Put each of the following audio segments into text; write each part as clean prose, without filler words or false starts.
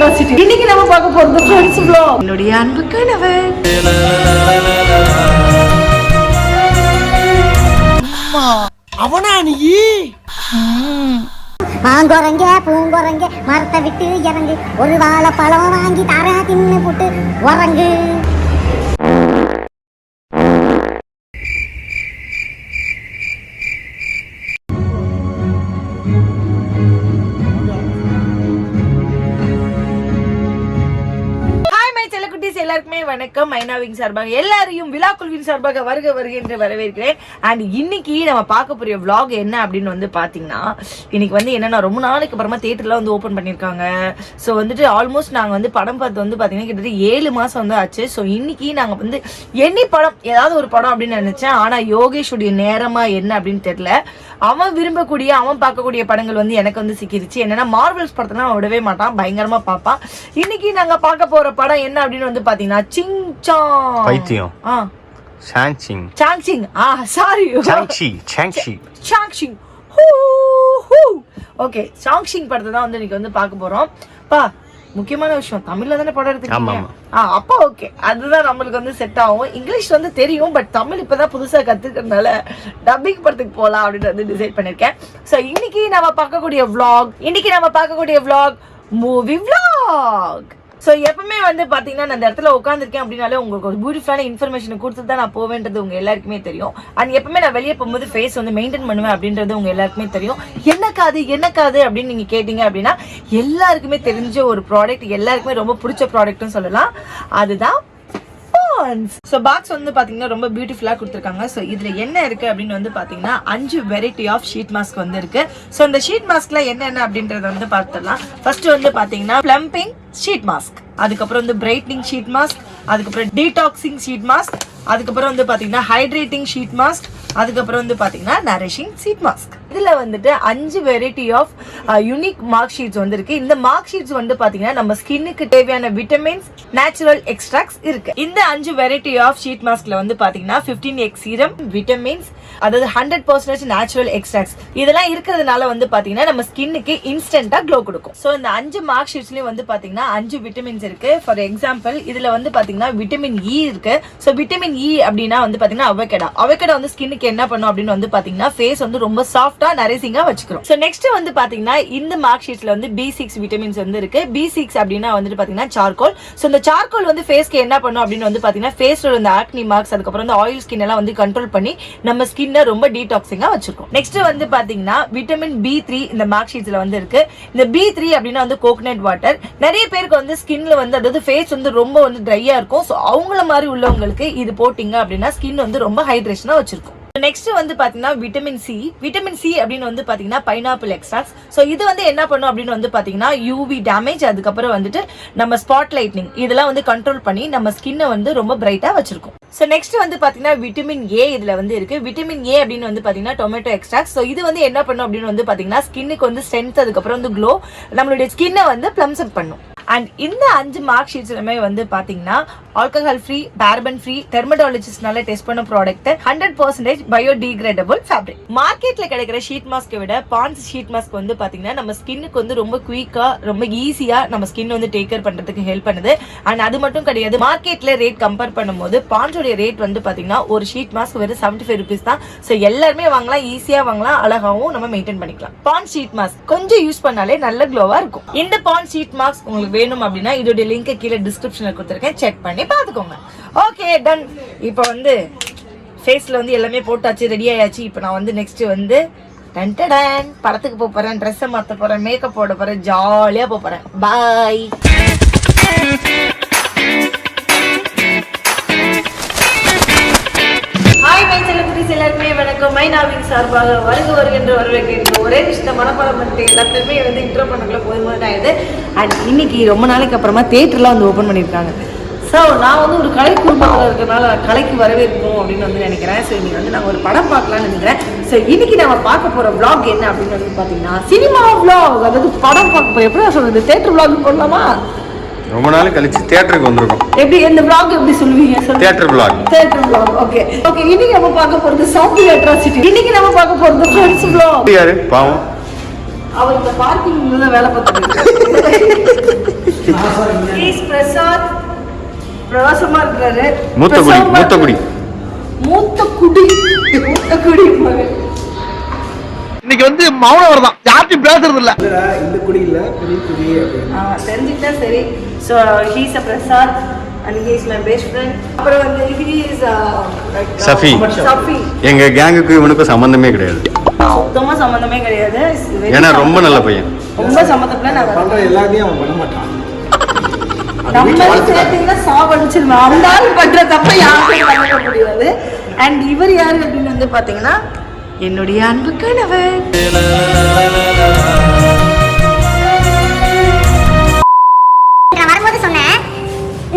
Atrocity. இன்னைக்கு நம்ம பார்க்க போறது ஃப்ரெண்ட்ஸ் vlog. என்னுடைய அன்பு கணவர். அம்மா அவனா நீ? ஆங்கொரங்க பூங்கொரங்க மரத்தை விட்டு இறங்கு, ஒரு வாழைப்பழம் வாங்கி தர தின்னு புட்டு உறங்கு. எல்லாருக்குமே வணக்கம். மைனாவின் சார்பாக எல்லாரையும் விழாக்குழுவின் சார்பாக வருக வருக என்று வரவேற்கிறேன். அண்ட் இன்னைக்கு நம்ம பார்க்க போற vlog என்ன அப்படின்னு வந்து பாத்தீங்கன்னா, இன்னைக்கு வந்து என்னன்னா ரொம்ப நாளைக்கு அப்புறமா தியேட்டர்ல வந்து ஓபன் பண்ணிருக்காங்க. ஸோ வந்துட்டு ஆல்மோஸ்ட் நாங்க வந்து படம் பார்த்து வந்து பாத்தீங்கன்னா கிட்டத்தட்ட 7 மாசம் வந்து ஆச்சு. ஸோ இன்னைக்கு நாங்க வந்து எண்ணி படம் ஏதாவது ஒரு படம் அப்படின்னு நினைச்சேன். ஆனா யோகேஷுடைய நேரமா என்ன அப்படின்னு தெரியல. அவன் விரும்பக்கூடிய அவன் பார்க்கக்கூடிய படங்கள் வந்து எனக்கு வந்து சிக்கிருச்சு. என்னன்னா மார்வல்ஸ் படத்தை அவன் விடவே மாட்டான், பயங்கரமா பார்ப்பான். இன்னைக்கு நாங்க பார்க்க போற படம் என்ன அப்படின்னு வந்து பாத்தீங்கன்னா சிங் சாங் பைத்தியம். சாங்சிங் சாங்சிங் சாரி சாங்ஷி சாங்சிங் ஓகே சாங்சிங் படத்தை தான் வந்து இன்னைக்கு வந்து பார்க்க போறோம். பா முக்கியமான விஷயம், தமிழ்ல தானே படம் எடுத்துக்கீங்க. அப்பா ஓகே, அதுதான் நம்மளுக்கு வந்து செட் ஆகும். இங்கிலீஷ் வந்து தெரியும், பட் தமிழ் இப்பதான் புதுசா கத்துக்கிறதுனால டப்பிங் படத்துக்கு போலாம் அப்படின்னு வந்து டிசைட் பண்ணிருக்கேன். சோ இன்னைக்கு நம்ம பார்க்கக்கூடிய vlog மூவி vlog. ஸோ எப்பவுமே வந்து பார்த்தீங்கன்னா நான் அந்த இடத்துல உட்காந்துருக்கேன் அப்படின்னாலே உங்களுக்கு ஒரு பியூட்டிஃபுல்லான இன்ஃபர்மேஷனை கொடுத்து தான் நான் போவேன்றது உங்க எல்லாருக்குமே தெரியும். அண்ட் எப்பவுமே நான் வெளியே போகும்போது ஃபேஸ் வந்து மெயின்டைன் பண்ணுவேன் அப்படின்றது உங்க எல்லாருக்குமே தெரியும். என்னக்காது அப்படின்னு நீங்க கேட்டீங்க அப்படின்னா எல்லாருக்குமே தெரிஞ்ச ஒரு ப்ராடக்ட், எல்லாருக்குமே ரொம்ப பிடிச்ச ப்ராடக்ட்னு சொல்லலாம், அதுதான் ஸோ பாக்ஸ் வந்து பாத்தீங்கன்னா ரொம்ப பியூட்டிஃபுல்லா கொடுத்துருக்காங்க. ஸோ இதுல என்ன இருக்கு அப்படின்னு வந்து பாத்தீங்கன்னா 5 வெரைட்டி ஆஃப் ஷீட் மாஸ்க் வந்து இருக்கு. ஸோ இந்த ஷீட் மாஸ்க்ல என்னென்ன அப்படின்றத வந்து பார்த்துடலாம். ஃபர்ஸ்ட் வந்து பாத்தீங்கன்னா பிளம்பிங் ஷீட் மாஸ்க், அதுக்கப்புறம் வந்து பிரைட்னிங் ஷீட் மாஸ்க், அதுக்கப்புறம் டீடாக்சிங் ஷீட் மாஸ்க், அதுக்கப்புறம் வந்து பாத்தீங்கன்னா ஹைட்ரேட்டிங் ஷீட் மாஸ்க், அதுக்கப்புறம் வந்து பாத்தீங்கன்னா நரிஷிங் ஷீட் மாஸ்க். இதுல வந்துட்டு 5 variety of unique mark sheets வந்து இருக்கு. இந்த மார்க் ஷீட்ஸ் வந்து பாத்தீங்கன்னா நம்ம ஸ்கின்னுக்கு தேவையான விட்டமின்ஸ், நேச்சுரல் எக்ஸ்ட்ராக்ட்ஸ் இருக்கு. இந்த 5 வெரைட்டி ஆஃப் ஷீட் மாஸ்க்ல வந்து பாத்தீங்கன்னா 15x சீரம், விட்டமின்ஸ், அதாவது 100% நேச்சுரல் எக்ஸ்ட்ராக்ட்ஸ் இதெல்லாம் இருக்கிறதுனால வந்து பாத்தீங்கன்னா நம்ம ஸ்கின்னுக்கு இன்ஸ்டன்டா க்ளோ கொடுக்கும். சோ இந்த 5 மார்க் ஷீட்ஸ்லயும் வந்து பாத்தீங்கன்னா 5 விட்டமின்ஸ் இருக்கு. ஃபார் எக்ஸாம்பிள் இதுல வந்து பாத்தீங்கன்னா விட்டமின் இ இருக்கு. சோ விட்டமின் இ அப்படின்னா வந்து பாத்தீங்கன்னா அவகேடோ வந்து ஸ்கின்னுக்கு என்ன பண்ணும் அப்படின்னு வந்து பாத்தீங்கன்னா ஃபேஸ் வந்து ரொம்ப சாஃப்டா நரிசிங்கா வச்சுக்கிறோம். சோ நெக்ஸ்ட் வந்து பாத்தீங்கன்னா இந்த மார்க் ஷீட்ஸ்ல வந்து B6 விட்டமின்ஸ் வந்து இருக்கு. B6 அப்படின்னா வந்துட்டு பாத்தீங்கன்னா சார்கோல். சோ இந்த சார்கோல் வந்து ஃபேஸ்க்கு என்ன பண்ணும் அப்படின்னு வந்து பாத்தீங்கன்னா ஃபேஸ்ல இருந்த ஆக்னி மார்க்ஸ், அதுக்கப்புறம் வந்து ஆயில் ஸ்கின் எல்லாம் வந்து கண்ட்ரோல் பண்ணி நம்ம ஸ்கின்னை ரொம்ப டீடாக்சிங்கா வச்சிருக்கோம். நெக்ஸ்ட் வந்து பாத்தீங்கன்னா விட்டமின் B3 இந்த மார்க் ஷீட்ஸ்ல வந்து இருக்கு. இந்த B3 அப்படின்னா வந்து கோகனட் வாட்டர். நிறைய பேருக்கு வந்து ஸ்கின்ல வந்து அதாவது ஃபேஸ் வந்து ரொம்ப வந்து ட்ரையா இருக்கும். சோ அவங்கள மாதிரி உள்ளவங்களுக்கு இது போட்டீங்க அப்படின்னா ஸ்கின் வந்து ரொம்ப ஹைட்ரேஷனா வச்சிருக்கும். நெக்ஸ்ட் வந்து பாத்தீங்கன்னா விட்டமின் சி அப்படின்னு வந்து பாத்தீங்கன்னா பைனாப்பிள் எக்ஸ்ட்ராக்ட்ஸ். சோ இது வந்து என்ன பண்ணும் அப்படின்னு வந்து பாத்தீங்கன்னா யூவி டேமேஜ், அதுக்கப்புறம் வந்துட்டு நம்ம ஸ்பாட் லைட்னிங் இதெல்லாம் வந்து கண்ட்ரோல் பண்ணி நம்ம ஸ்கின்னை வந்து ரொம்ப பிரைட்டா வச்சிருக்கும். சோ நெக்ஸ்ட் வந்து பாத்தீங்கன்னா விட்டமின் ஏ இதுல வந்து இருக்கு. விட்டமின் ஏ அப்படின்னு வந்து பாத்தீங்கன்னா டொமேட்டோ எக்ஸ்ட்ராக்ட். சோ இது வந்து என்ன பண்ணும் அப்படின்னு வந்து பாத்தீங்கன்னா ஸ்கின்னுக்கு வந்து ஸ்ட்ரென்த், அதுக்கப்புறம் வந்து க்ளோ, நம்மளுடைய ஸ்கின்னை வந்து பிளம்ஸ் அப் பண்ணும். அண்ட் இந்த 5 மார்க் ஷீட்ஸ்லுமே வந்து பாத்தீங்கன்னா ஆல்கஹால் ஃப்ரீ, பாரபன் ஃப்ரீ, டெர்மடாலஜிஸ்ட்னால டெஸ்ட் பண்ண ப்ராடக்ட், 100% பயோடிகிரேடபிள் ஃபேப்ரிக். மார்க்கெட்ல கிடைக்கிற ஷீட் மாஸ்க்கை விட பான்ஸ் ஷீட் மாஸ்க் வந்து பாத்தீங்கன்னா நம்ம ஸ்கின்னுக்கு வந்து ரொம்ப குயிக்கா, ரொம்ப ஈஸியா நம்ம ஸ்கின் வந்து டேக் கேர் பண்றதுக்கு ஹெல்ப் பண்ணுது. அண்ட் அது மட்டும் கிடையாது, மார்க்கெட்ல ரேட் கம்பேர் பண்ணும்போது பான்ஸோட ரேட் வந்து பாத்தீங்கன்னா ஒரு ஷீட் மாஸ்க் வெறும் 75 rupees தான். சோ எல்லாருமே வாங்கலாம், ஈஸியா வாங்கலாம், அழகாவும் நம்ம மெயின்டைன் பண்ணிக்கலாம். பான்ஸ் ஷீட் மாஸ்க் கொஞ்சம் யூஸ் பண்ணாலே நல்ல க்ளோவா இருக்கும். இந்த பான்ஸ் ஷீட் மாஸ்க் உங்களுக்கு வேணும் அப்படின்னா இதோட லிங்க் கீழே டிஸ்கிரிப்ஷன்ல கொடுத்திருக்கேன், செக் பண்ணி பாத்துக்கோங்க. Okay done. இப்போ வந்து ஃபேஸ்ல வந்து எல்லாமே போட்டாச்சு, ரெடி ஆயாச்சு. இப்போ நான் வந்து நெக்ஸ்ட் வந்து படத்துக்கு போறேன், ட்ரெஸ் மாத்த போறேன், மேக்கப் போட போறேன், ஜாலியா போறேன். பாய். எல்லாருமே வணக்கம். மைனாவின் சார்பாக வருகின்ற வரவேற்கின்ற ஒரே விஷயத்த மனப்பாடம் பண்ணிட்டு எல்லாத்தையுமே வந்து இன்ட்ரோ பண்ணக்குள்ள போதும்போது ஆயிடுது. அண்ட் இன்னைக்கு ரொம்ப நாளைக்கு அப்புறமா தியேட்டர்லாம் வந்து ஓப்பன் பண்ணியிருக்காங்க. ஸோ நான் வந்து ஒரு கலை குடும்பத்தில் இருக்கிறதுனால கலைக்கு வரவேற்கும் அப்படின்னு வந்து நினைக்கிறேன். ஸோ இன்னைக்கு வந்து நாங்கள் ஒரு படம் பார்க்கலாம்னு நினைக்கிறேன். ஸோ இன்னைக்கு நம்ம பார்க்க போகிற vlog என்ன அப்படின்னு வந்து பார்த்தீங்கன்னா சினிமா vlog, அதாவது படம் பார்க்க போகிறோம். எப்படி சொல்றது, தியேட்டர் vlog போடலாமா? ரொம்ப நாள் கழிச்சு தியேட்டருக்கு வந்திருக்கோம். எப்படி இந்த vlog எப்படி சொல்லுவீங்க? Theatre vlog. ஓகே. இன்னைக்கு நம்ம பார்க்க போறது சாம்பி அட்ராசிட்டி. இன்னைக்கு நம்ம பார்க்க போறது ஃப்ரெண்ட்ஸ் vlog. யாரு பாவம் அவர் இந்த பார்க்கிங்ல வேலை பார்த்துட்டு He's பிரசாத். பிரவாசமா இருக்காரு. மூத்தகுடி மகன். இன்னைக்கு வந்து மௌனம் தான், யார்ட்டையும் பேசுறது இல்ல. இந்த குடி இல்ல, பெரிய குடி. தெரிஞ்சுக்கிட்டா சரி. So he's a Prasad and he is my best friend. அப்புறம் வந்து he is like சஃபி. எங்க கேங்குக்கு இவனுக்கு சம்பந்தமே கிடையாது. சுத்தமா சம்பந்தமே கிடையாது. ஏன்னா ரொம்ப நல்ல பையன். ரொம்ப சம்பந்தப்பல நான் பண்ற எல்லாத்தையும் அவன் பண்ண மாட்டான். நம்ம சேர்த்தீங்கன்னா சாவடிச்சிருவான். அந்த ஆள் பண்ற தப்ப யாருக்கும் பண்ண முடியாது. அண்ட் இவர் யாரு அப்படின்னு வந்து பாத்தீங்கன்னா என்னுடைய அன்பு கணவர். நான் வரும்போது சொன்னேன்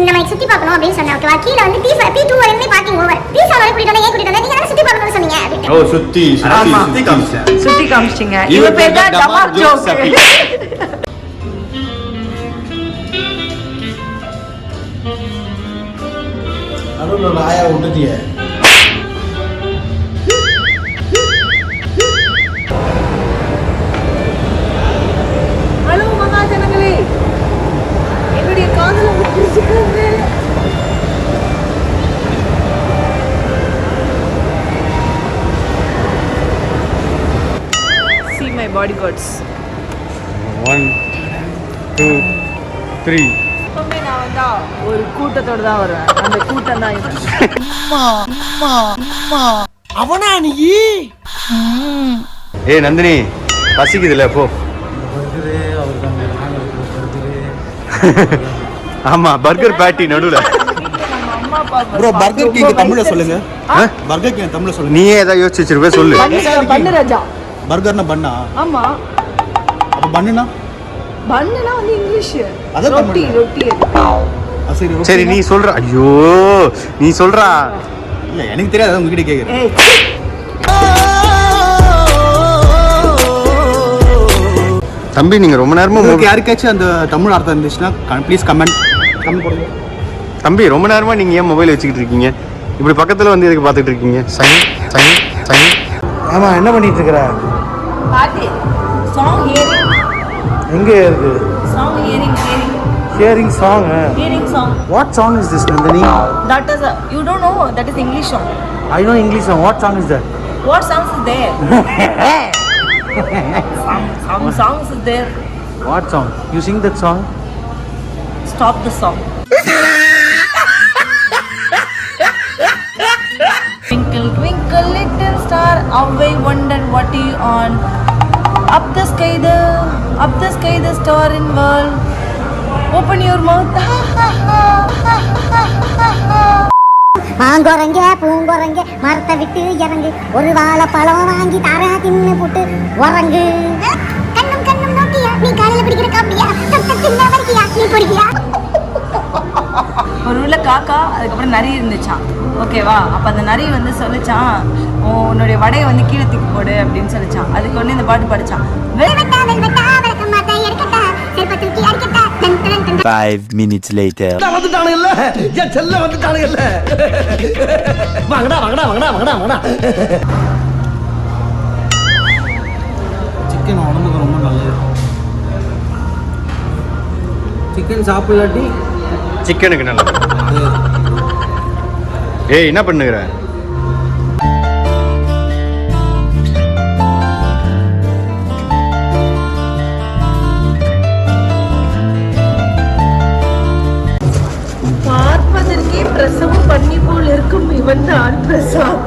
நம்ம சுத்தி பார்க்கணும் அப்படின்னு சொன்னேன். ஓகேவா? கீழ வந்து P2 வரையுமே பார்க்கிங் ஓவர். P7 வரை கூட்டிட்டு வந்தா ஏன் கூட்டிட்டு வந்தா? நீங்க தான சுத்தி பார்க்கணும்னு சொன்னீங்க. ஓ சுத்தி காமிச்சிங்க. இவ பேர் தான் டமார் ஜோக். அருளோட ஆயா விட்டுட்டியே. ஹலோ மகாஜனங்களே, என்னுடைய காதல விட்டுருச்சுக்காங்க. See my bodyguards. 1 2 3. எப்பவுமே நான் வந்தா ஒரு கூட்டத்தோட தான் வருவேன். அந்த கூட்டம் தான் இது. அவனா நீ? ஏய் நந்தினி, பசிக்குதுல போ. ஆமா, பர்கர் பேட்டி நடுவுல. நம்ம அம்மா அப்பா ப்ரோ, பர்கர் கிங் தமிழ்ல சொல்லுங்க. பர்கர் கிங் தமிழ்ல சொல்லுங்க. நீயே ஏதாவது யோசிச்சு வச்சிருப்ப, சொல்லு. பண்ணு ராஜா. பர்கர்னா பண்ணா? ஆமா. அப்ப பண்ணுனா? பண்ணனா வந்து இங்கிலீஷ். அத ரொட்டி. சரி நீ சொல்ற. ஐயோ நீ சொல்றா. இல்ல எனக்கு தெரியாது, உங்ககிட்ட கேக்குறேன். ஏய் தம்பி, நீங்க ரொம்ப நேரமா உங்களுக்கு யாருக்காச்சும் அந்த தமிழ் அர்த்தம் இருந்துச்சுன்னா ப்ளீஸ் கமெண்ட் போடுங்க. தம்பி, ரொம்ப நேரமா நீங்க ஏன் மொபைல் வச்சுக்கிட்டு இருக்கீங்க? இப்படி பக்கத்துல வந்து எதுக்கு பார்த்துட்டு இருக்கீங்க? சனி. ஆமா, என்ன பண்ணிட்டு இருக்கற? பாட்டி சாங் ஹியரிங். எங்க இருக்கு song hearing? Hearing song. Hearing song. What song is this, Nandini? That is you don't know. That is English song. I know English song. What song is that? What songs is there? Some songs is there. What song? You sing that song? Stop the song. Twinkle twinkle little star, how I wonder what you on. Up the sky the star in world. Open your mouth. மாங்கொரங்க பூங்கொரங்க மரத்தை விட்டு இறங்கு, ஒரு வாழைப்பழம் வாங்கி தர தின்னு புட்டு உறங்கு. கண்ணும் Nokia, நீ காலையில பிடிக்கிற காப்பியா, தின்ன வரைக்கியா, நீ பிடிக்கியா. ஒரு ஊர்ல காக்கா, அதுக்கப்புறம் நரி இருந்துச்சான். ஓகேவா? அப்ப அந்த நரி வந்து சொல்லிச்சான், உன்னுடைய வடையை வந்து கீழே தூக்கி போடு அப்படின்னு சொல்லிச்சான். அதுக்கு ஒண்ணு இந்த பாட்டு படிச்சான். 5 minutes later. வந்துட்டானுங்கல்ல, என் செல்ல வந்துட்டானுங்கல்ல. வாங்கடா. சிக்கன் உடம்புக்கு ரொம்ப நல்லது. சிக்கன் சாப்பிடலாட்டி சிக்கனுக்கு நல்லது. ஏய், என்ன பண்ணுகிற? பார்ப்பதற்கே பிரசவம் பண்ணி போல் இருக்கும் இவன் தான் பிரசாத்.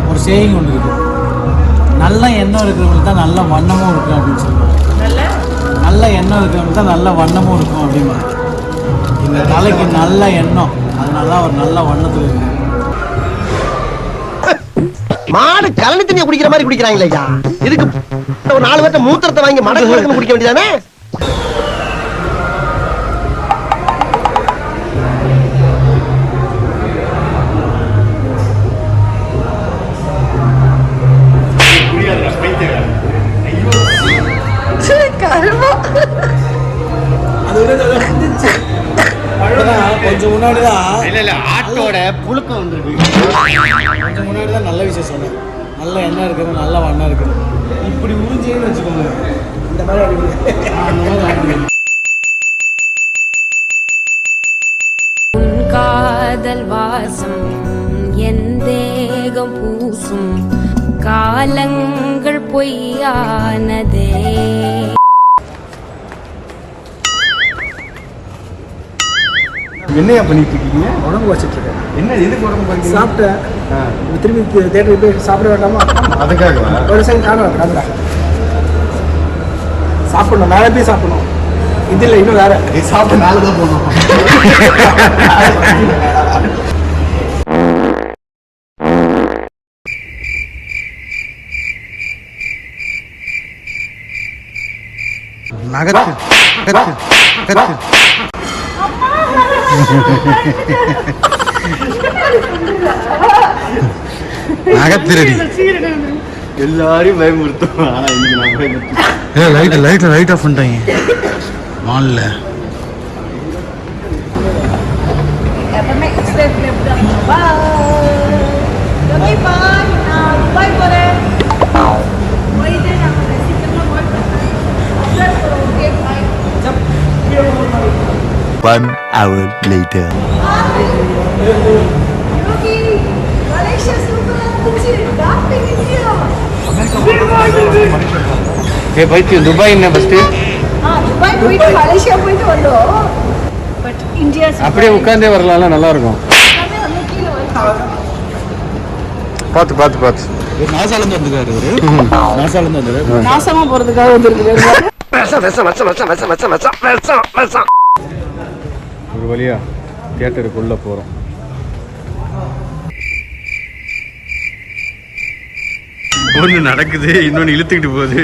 ஒரு சேயிங் ஒன்று இருக்கு, நல்ல எண்ணம் இருக்கிறவங்களுக்கு தான் நல்ல வண்ணமும் இருக்கும் அப்படின்னு சொல்லுவாங்க. நல்ல எண்ணம் இருக்கிறவங்களுக்கு தான் நல்ல வண்ணமும் இருக்கும் அப்படிம்பாங்க. இந்த தலைக்கு நல்ல எண்ணம், அதனால ஒரு நல்ல வண்ணத்தில் இருக்கு. மாடு கலனி தண்ணியை குடிக்கிற மாதிரி குடிக்கிறாங்களே ஐயா. இதுக்கு ஒரு 4 பேர்த்த மூத்திரத்தை வாங்கி மடக்கு குடிக்க வேண்டியதானே? முன்னாடி தான் இல்ல ஆட்டோட புழுக்கம் வந்துருக்கு. கொஞ்சம் முன்னாடி தான் நல்ல விஷயம் சொன்னேன். நல்ல எண்ணெய் இருக்குது, நல்ல வண்ணம் இருக்குது. இப்படி உறிஞ்சின்னு வச்சுக்கோங்க, இந்த மாதிரி அடிக்கணும். அந்த மாதிரி அடிக்கணும். காதல் வாசம் என் தேகம் பூசும் காலங்கள் பொய்யானதே. என்னையா பண்ணிட்டு இருக்கீங்க? உடம்பு வச்சுட்டு இருக்கேன். என்ன எதுக்கு உடம்பு பண்ணி சாப்பிட்டேன், திரும்பி தேட்டருக்கு போய் சாப்பிட வேண்டாமா? அதுக்காக ஒரு செகண்ட் காணுறா சாப்பிடணும், மேலே போய் சாப்பிடணும். இது இல்லை, இன்னும் வேற சாப்பிட மேலே தான் போகணும். நகத்து கத்து கத்து. நகத்திரடி எல்லாரையும் பயமுறுத்தும். ஆனா இன்னைக்கு நான் பயமுறுத்தும். லைட் ஆஃப் பண்ணிட்டாங்க மால்ல. எப்பவுமே எக்ஸ்பிரஸ்ல எப்படி பாய் பாய் நான் துபாய் போறேன். போயிட்டு நான் சீக்கிரமா ஓகே பாய். 1 hour later. யோகி மலேசியா சூப்பரா இருந்துச்சு. Topping India. ஏ பைத்தியம், துபாய் என்ன ஃபர்ஸ்ட்? துபாய் போயிட்டு மலேசியா போயிட்டு வந்தோம். பட் இந்தியா அப்படியே உட்கார்ந்தே வரலாம், நல்லா இருக்கும். வந்து கீழே வந்து பார்த்து பார்த்து பார்த்து. நாசாலேருந்து வந்துருக்காரு இவரு. நாசாலேருந்து வந்துருக்காரு. நாசமா போறதுக்காக வந்திருக்கு. ஒரு வழியா தியேட்டருக்குள்ள போறோம். ஒன்று நடக்குது, இன்னொன்று இழுத்துக்கிட்டு போகுது.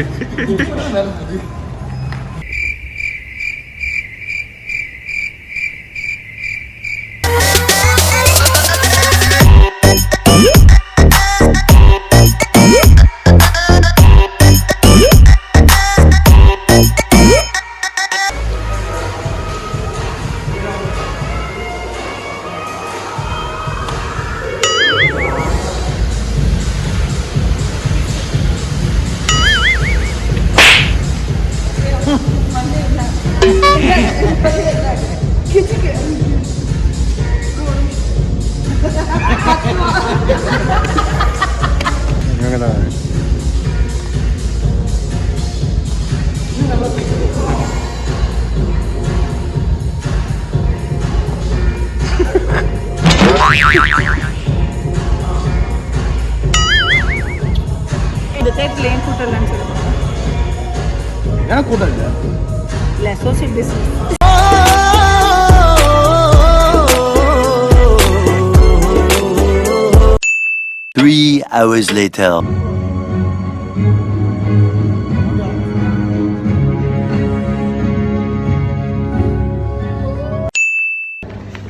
இந்த தேட்டர்ல ஏன் கூட்டம் இல்லைன்னு சொல்லுவாங்க. ஏன்னா கூட்டம் இல்லை, இல்ல சோசியல் டிஸ்டன்ஸ். 3 hours later.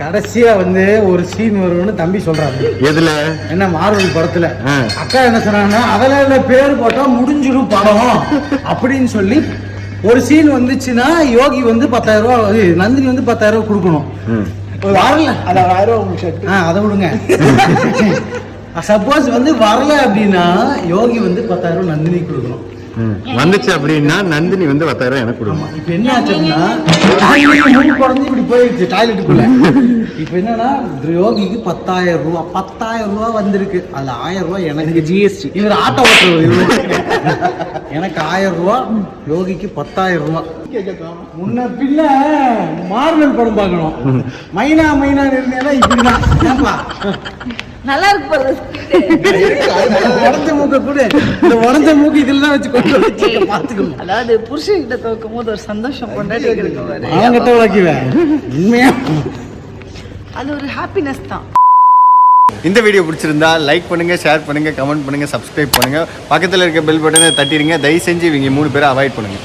கடைசியா வந்து ஒரு சீன் வரும்னு தம்பி சொல்றாரு. எதுல? என்ன மார்வல் படத்துல அக்கா என்ன சொன்னாங்கன்னா அதெல்லாம் பேர் போட்டா முடிஞ்சிடும் படம் அப்படின்னு சொல்லி ஒரு சீன் வந்துச்சுன்னா யோகி வந்து 10,000 ரூபாய், நந்தினி வந்து 10,000 ரூபாய் கொடுக்கணும். வரல, அது 1000 ரூபாய் உங்களுக்கு அதை விடுங்க. சப்போஸ் வந்து வரல அப்படின்னா யோகி வந்து 10,000 ரூபாய் நந்தினி கொடுக்கணும். வந்துச்சு அப்படின்னா நந்தினி வந்து 10,000 எனக்கு கொடுக்கணும். இப்ப என்ன ஆச்சுன்னா குறைஞ்சி இப்படி போயிடுச்சு டாய்லெட்டுக்குள்ள. இப்ப என்னன்னா யோகிக்கு 10,000 ரூபாய் வந்திருக்கு. அதுல 1000 ரூபாய் எனக்கு ஜிஎஸ்டி. இவர் ஆட்டோ ஓட்டுறவர், எனக்கு 1000 ரூபாய், யோகிக்கு 10,000 ரூபாய். முன்ன பின்ன மார்வல் படம் பார்க்கணும். மைனா மைனா இருந்தேன்னா இப்படிதான் நல்லா இருக்கு பாரு. உடஞ்ச மூக்க கூட, இந்த உடஞ்ச மூக்கு இதெல்லாம் வச்சு கொண்டு பாத்துக்கணும். அதாவது புருஷன் கிட்ட தோக்கும் போது ஒரு சந்தோஷம் கொண்டாடி இருக்கு. அவங்கிட்ட உழைக்குவேன் உண்மையா, அது ஒரு ஹாப்பினஸ் தான். இந்த வீடியோ பிடிச்சிருந்தா லைக் பண்ணுங்க, ஷேர் பண்ணுங்க, கமெண்ட் பண்ணுங்க, சப்ஸ்கிரைப் பண்ணுங்க, பக்கத்தில் இருக்க பெல் பட்டனை தட்டிடுங்க. தயவு செஞ்சு இவங்க 3 பேரை அவாய்ட் பண்ணுங்க.